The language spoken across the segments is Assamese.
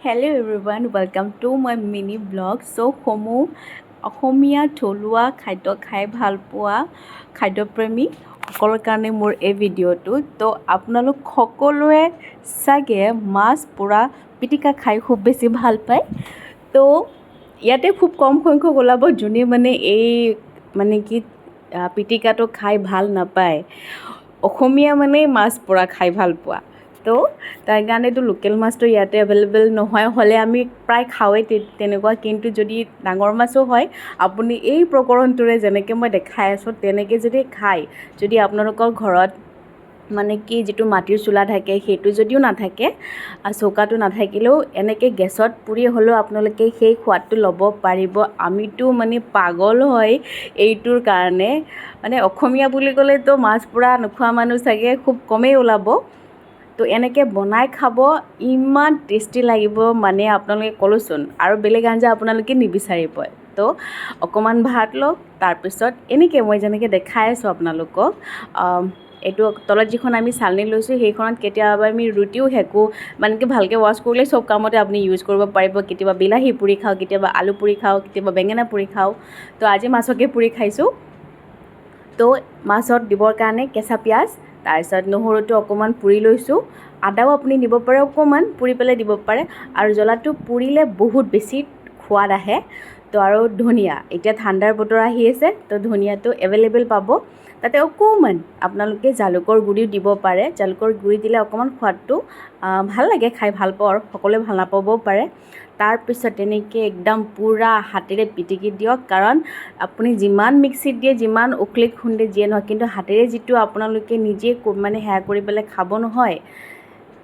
Hello everyone, welcome to my mini vlog. So, অসমীয়া থলুৱা খাদ্য খাই ভাল পোৱা খাদ্যপ্ৰেমী সকলৰ কাৰণে মোৰ এই ভিডিঅ'টো। তো আপোনালোক সকলোৱে চাগে মাছ পোৰা পিটিকা খাই খুব বেছি ভাল পায়। তো ইয়াতে খুব কম সংখ্যক ওলাব যোনে এই পিটিকাটো খাই ভাল নাপায়। অসমীয়া মাছ পোৰা খাই ভাল পোৱা। তো তাৰ কাৰণেতো লোকেল মাছটো ইয়াতে এভেইলেবল নহয় হ'লে আমি প্ৰায় খাওঁৱেই তেনেকুৱা, কিন্তু যদি ডাঙৰ মাছো হয় আপুনি এই প্ৰকৰণটোৰে যেনেকৈ মই দেখাই আছোঁ তেনেকৈ যদি খায়, যদি আপোনালোকৰ ঘৰত যিটো মাটিৰ চোলা থাকে সেইটো যদিও নাথাকে, চৌকাটো নাথাকিলেও এনেকৈ গেছত পুৰি হ'লেও আপোনালোকে সেই সোৱাদটো ল'ব পাৰিব। আমিতো পাগল হয় এইটোৰ কাৰণে। অসমীয়া বুলি ক'লেতো মাছ পোৰা নোখোৱা মানুহ চাগে খুব কমেই ওলাব। তো এনেকৈ বনাই খাব, ইমান টেষ্টি লাগিব আপোনালোকে ক'লোচোন, আৰু বেলেগ আঞ্জা আপোনালোকে নিবিচাৰিব। তো অকণমান ভাত লওক, তাৰপিছত এনেকৈ মই যেনেকৈ দেখাই আছোঁ আপোনালোকক, এইটো তলত যিখন আমি চালনী লৈছোঁ সেইখনত কেতিয়াবা আমি ৰুটিও সেকোঁ, ভালকৈ ৱাছ কৰিলে চব কামতে আপুনি ইউজ কৰিব পাৰিব। কেতিয়াবা বিলাহী পুৰি খাওঁ, কেতিয়াবা আলু পুৰি খাওঁ, কেতিয়াবা বেঙেনা পুৰি খাওঁ। তো আজি মাছকে পুৰি খাইছোঁ। তো মাছত দিবৰ কাৰণে কেঁচা পিঁয়াজ, তাৰপিছত নহৰুটো অকণমান পুৰি লৈছোঁ, আদাও আপুনি দিব পাৰে, অকণমান পুৰি পেলাই দিব পাৰে, আৰু জ্বলাটো পুৰিলে বহুত বেছি সোৱাদ আহে। তো আৰু ধনিয়া, এতিয়া ঠাণ্ডাৰ বতৰ আহি আছে, তো ধনিয়াটো এভেইলেবল পাব। তাতে অকণমান আপোনালোকে জালুকৰ গুড়িও দিব পাৰে। জালুকৰ গুড়ি দিলে অকণমান সোৱাদটো ভাল লাগে, খাই ভাল পাওঁ, আৰু সকলোৱে ভাল নাপাবও পাৰে। তাৰপিছত তেনেকৈ একদম পূৰা হাতেৰে পিটিকি দিয়ক, কাৰণ আপুনি যিমান মিক্সিত দিয়ে, যিমান উখলিত খুন্দে যিয়ে নহয়, কিন্তু হাতেৰে যিটো আপোনালোকে নিজে সেয়া কৰি পেলাই খাব নহয়,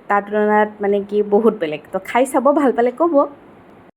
তাৰ তুলনাত বহুত বেলেগ। তো খাই চাব, ভাল পালে ক'ব।